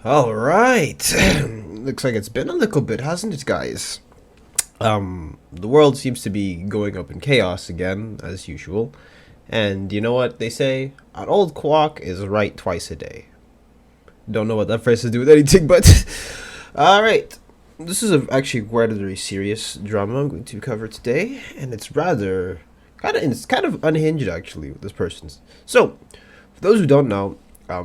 All right. Looks like it's been a little bit, hasn't it, guys? The world seems to be going up in chaos again, as usual. And you know what they say? An old clock is right twice a day. Don't know what that phrase has to do with anything, but all right. This is actually quite a very serious drama I'm going to cover today, and it's rather kind of unhinged actually with this person's. So, for those who don't know,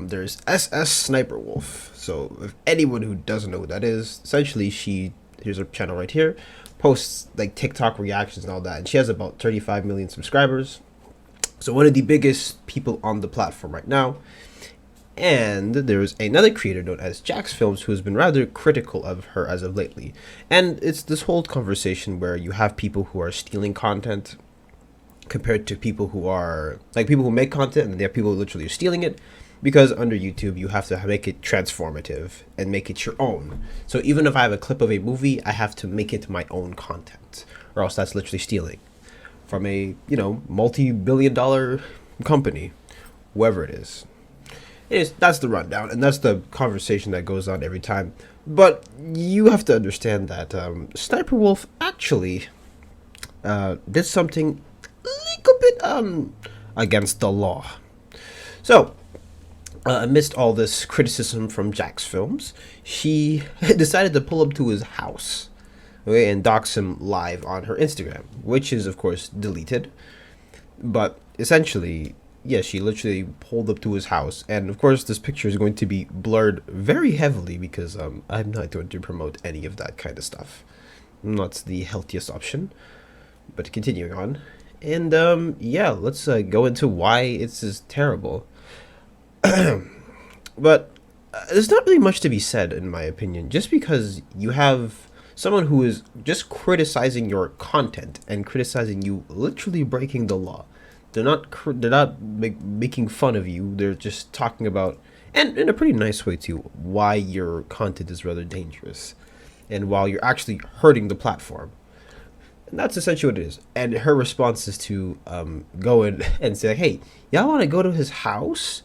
there's SSSniperwolf. So, if anyone who doesn't know who that is, essentially here's her channel right here, posts like TikTok reactions and all that, and she has about 35 million subscribers. So one of the biggest people on the platform right now. And there's another creator known as Jax Films who has been rather critical of her as of lately. And it's this whole conversation where you have people who are stealing content compared to people who are like people who make content, and they have people who literally are stealing it, because under YouTube you have to make it transformative and make it your own. So even if I have a clip of a movie, I have to make it my own content, or else that's literally stealing from a multi-billion-dollar company, whoever it is. That's the rundown, and that's the conversation that goes on every time. But you have to understand that Sniper Wolf actually did something a little bit against the law. So, amidst all this criticism from Jax Films, she decided to pull up to his house, okay, and dox him live on her Instagram, which is of course deleted. But essentially, yeah, she literally pulled up to his house, and of course this picture is going to be blurred very heavily because I'm not going to promote any of that kind of stuff. Not the healthiest option. But continuing on, and yeah, let's go into why it's just terrible. But there's not really much to be said, in my opinion. Just because you have someone who is just criticizing your content and criticizing you, literally breaking the law. They're not making fun of you. They're just talking about, and in a pretty nice way too, why your content is rather dangerous, and while you're actually hurting the platform. And that's essentially what it is. And her response is to go in and say, "Hey, y'all want to go to his house?"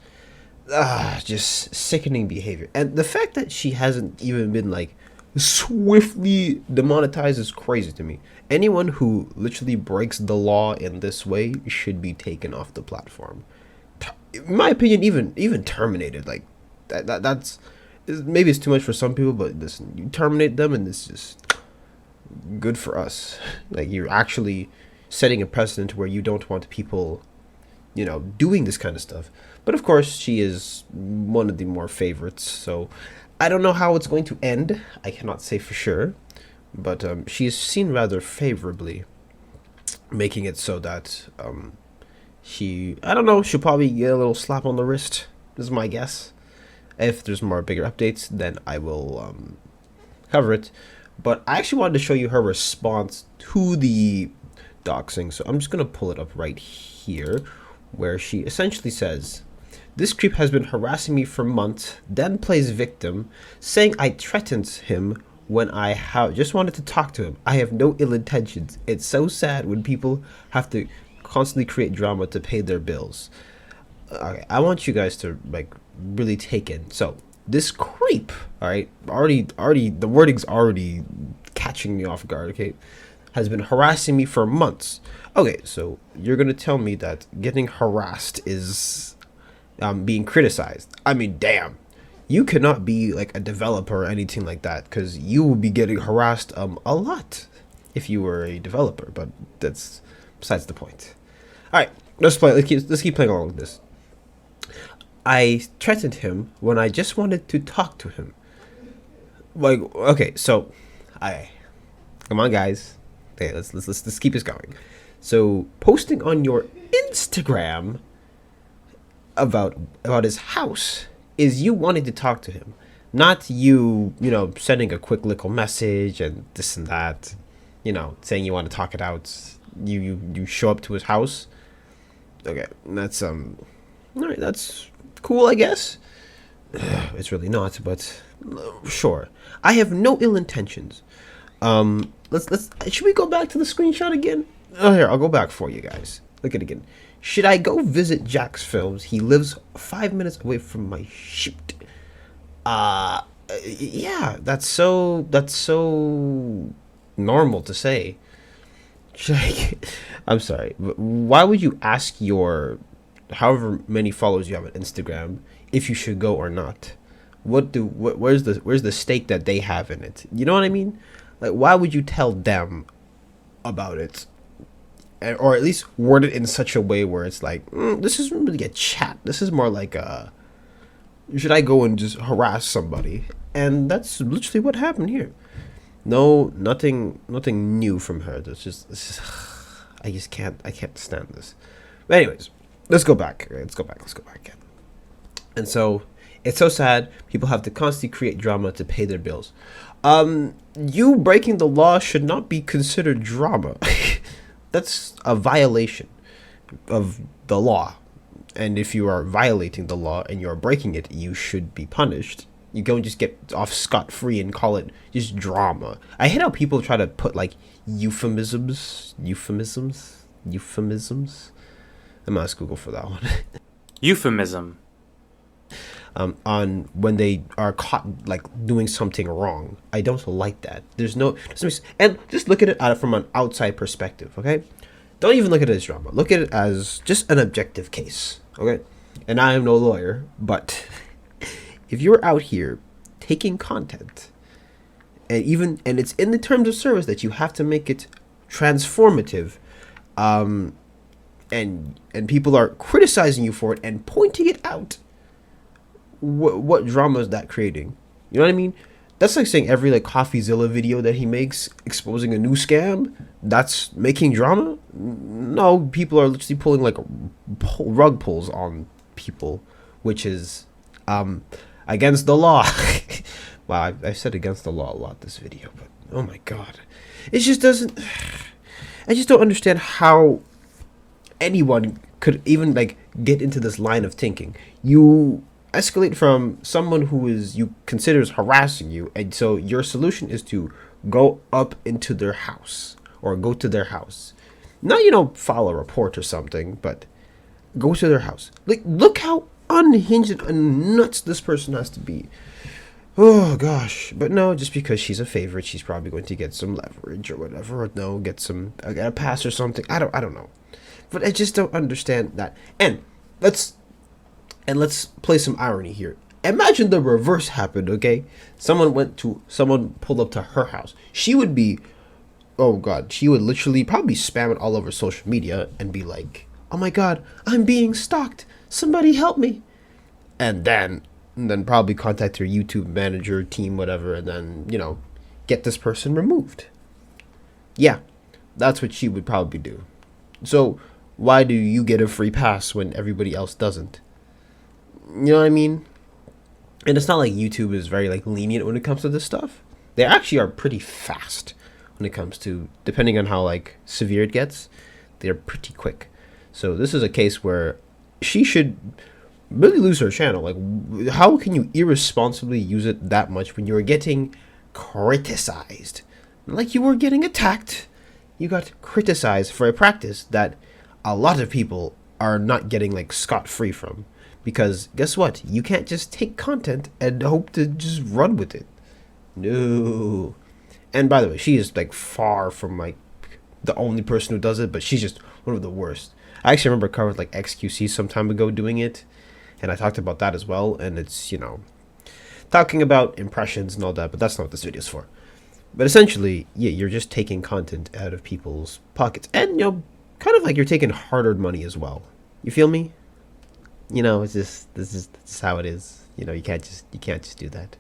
Just sickening behavior. And the fact that she hasn't even been like swiftly demonetized is crazy to me. Anyone who literally breaks the law in this way should be taken off the platform. In my opinion, even terminated. Like that's maybe it's too much for some people, but listen, you terminate them, and this is good for us. Like, you're actually setting a precedent where you don't want people, doing this kind of stuff. But of course, she is one of the more favorites, so I don't know how it's going to end. I cannot say for sure, but she is seen rather favorably, making it so that I don't know, she'll probably get a little slap on the wrist. This is my guess. If there's more bigger updates, then I will cover it. But I actually wanted to show you her response to the doxing, so I'm just going to pull it up right here, where she essentially says, "This creep has been harassing me for months, then plays victim, saying I threatened him when I just wanted to talk to him. I have no ill intentions. It's so sad when people have to constantly create drama to pay their bills." Okay, I want you guys to really take in. So, this creep, all right, already, the wording's already catching me off guard. Okay, has been harassing me for months. Okay, so you're gonna tell me that getting harassed is being criticized? I mean, damn, you cannot be like a developer or anything like that, because you will be getting harassed a lot if you were a developer. But that's besides the point. All right, let's play. Let's keep playing along with this. "I threatened him when I just wanted to talk to him." Like, okay, so come on, guys. Okay, let's keep this going. So, posting on your Instagram about his house is you wanting to talk to him, not you sending a quick little message and this and that, saying you want to talk it out. You show up to his house. Okay, that's all right, that's cool, I guess. It's really not, but sure. "I have no ill intentions." Let's should we go back to the screenshot again? Oh, here, I'll go back for you guys. Look at it again. "Should I go visit Jax Films? He lives 5 minutes away from my shoot. uh yeah, that's so normal to say. Like, I'm sorry, but why would you ask your however many followers you have on Instagram if you should go or not? Where's the stake that they have in it? You know what I mean? Like, why would you tell them about it? Or at least word it in such a way where it's like, this isn't really a chat. This is more like a, should I go and just harass somebody? And that's literally what happened here. No, nothing new from her. I can't stand this. But anyways, let's go back. Let's go back again. And so it's so sad. People have to constantly create drama to pay their bills. You breaking the law should not be considered drama. That's a violation of the law. And if you are violating the law and you are breaking it, you should be punished. You don't just get off scot-free and call it just drama. I hate how people try to put like euphemisms. I'm gonna ask Google for that one. Euphemism. On when they are caught like doing something wrong. I don't like that. And just look at it from an outside perspective, okay? Don't even look at it as drama. Look at it as just an objective case, okay? And I am no lawyer, but if you're out here taking content and it's in the terms of service that you have to make it transformative, and people are criticizing you for it and pointing it out, what drama is that creating? You know what I mean? That's like saying every like CoffeeZilla video that he makes exposing a new scam, that's making drama. No, people are literally pulling like rug pulls on people, which is against the law. Wow, I said against the law a lot this video, but oh my god, it just doesn't. I just don't understand how anyone could even like get into this line of thinking. You escalate from someone who is you considers harassing you, and so your solution is to go up into their house or go to their house, not file a report or something, but go to their house. Like, look how unhinged and nuts this person has to be. Oh gosh. But no, just because she's a favorite, she's probably going to get some leverage or whatever, or no, get a pass or something. I don't know, but I just don't understand that. And let's play some irony here. Imagine the reverse happened, okay? Someone pulled up to her house. She would be, oh god, she would literally probably spam it all over social media and be like, oh my god, I'm being stalked. Somebody help me. And then probably contact her YouTube manager, team, whatever, and then, get this person removed. Yeah, that's what she would probably do. So why do you get a free pass when everybody else doesn't? You know what I mean? And it's not like YouTube is very like lenient when it comes to this stuff. They actually are pretty fast when it comes to, depending on how like severe it gets, they're pretty quick. So this is a case where she should really lose her channel. Like, how can you irresponsibly use it that much when you're getting criticized? Like, you were getting attacked. You got criticized for a practice that a lot of people are not getting like scot-free from. Because guess what? You can't just take content and hope to just run with it. No. And by the way, she is like far from like the only person who does it, but she's just one of the worst. I actually remember covering like XQC some time ago doing it, and I talked about that as well. And it's, talking about impressions and all that, but that's not what this video is for. But essentially, yeah, you're just taking content out of people's pockets, and kind of like you're taking hard-earned money as well. You feel me? It's just this is how it is. You can't just do that.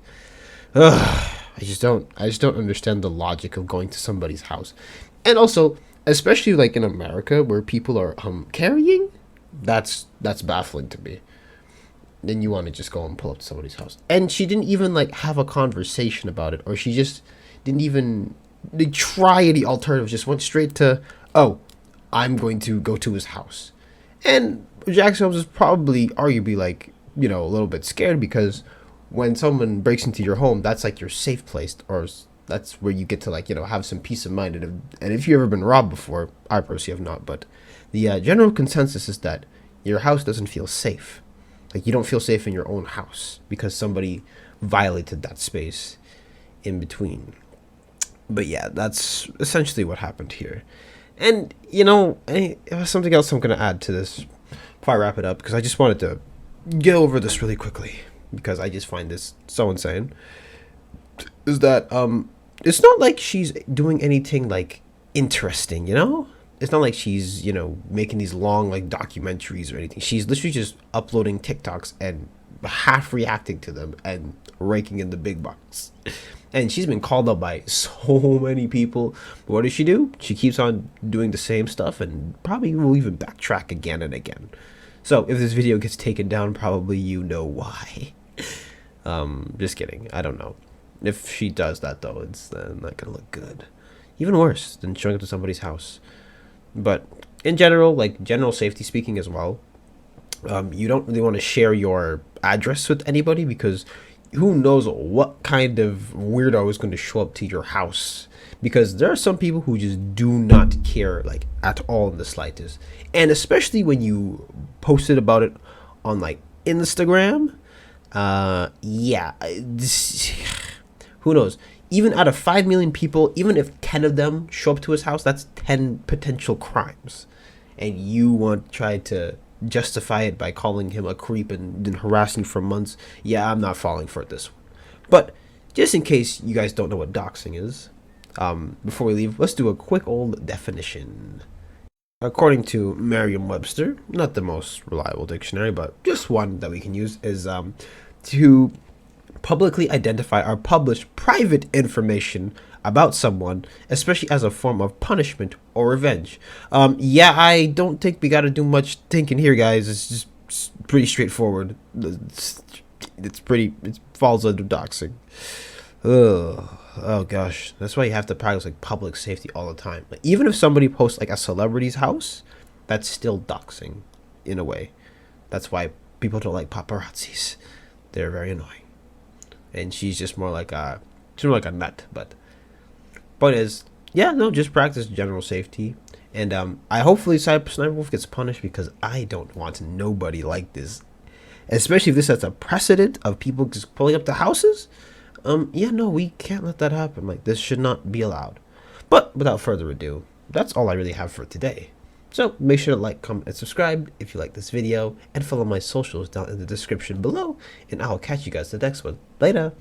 Ugh, I just don't understand the logic of going to somebody's house, and also especially like in America where people are carrying. That's baffling to me. Then you want to just go and pull up to somebody's house, and she didn't even like have a conversation about it, or she just didn't even try any alternatives. Just went straight to, oh, I'm going to go to his house, and Jackson Holmes is probably arguably like, a little bit scared, because when someone breaks into your home, that's like your safe place, or that's where you get to like, have some peace of mind. And if you've ever been robbed before, I personally have not, but the general consensus is that your house doesn't feel safe. Like, you don't feel safe in your own house because somebody violated that space in between. But yeah, that's essentially what happened here. And something else I'm gonna add to this before I wrap it up, because I just wanted to get over this really quickly because I just find this so insane. Is that it's not like she's doing anything like interesting, It's not like she's making these long like documentaries or anything. She's literally just uploading TikToks and half reacting to them and raking in the big bucks. And she's been called out by so many people. But what does she do? She keeps on doing the same stuff and probably will even backtrack again and again. So if this video gets taken down, probably you know why. Just kidding. I don't know. If she does that though, it's not gonna look good. Even worse than showing up to somebody's house. But in general, like general safety speaking as well, you don't really want to share your address with anybody because who knows what kind of weirdo is going to show up to your house, because there are some people who just do not care like at all in the slightest. And especially when you posted about it on like Instagram, who knows, even out of 5 million people, even if 10 of them show up to his house, that's 10 potential crimes. And you want to try to justify it by calling him a creep and then harassing for months. Yeah, I'm not falling for this one. But just in case you guys don't know what doxing is, before we leave, let's do a quick old definition. According to Merriam-Webster, not the most reliable dictionary, but just one that we can use, is to publicly identify or publish private information about someone, especially as a form of punishment or revenge. I don't think we gotta do much thinking here, guys. It's just pretty straightforward. It falls under doxing. Oh gosh, that's why you have to practice like public safety all the time. Like, even if somebody posts like a celebrity's house, that's still doxing in a way. That's why people don't like paparazzis. They're very annoying. And she's just more like a nut. But point is, just practice general safety. And I hopefully SSSniperwolf gets punished, because I don't want nobody like this. Especially if this sets a precedent of people just pulling up to houses. We can't let that happen. Like, this should not be allowed. But without further ado, that's all I really have for today. So make sure to like, comment, and subscribe if you like this video, and follow my socials down in the description below, and I'll catch you guys in the next one. Later!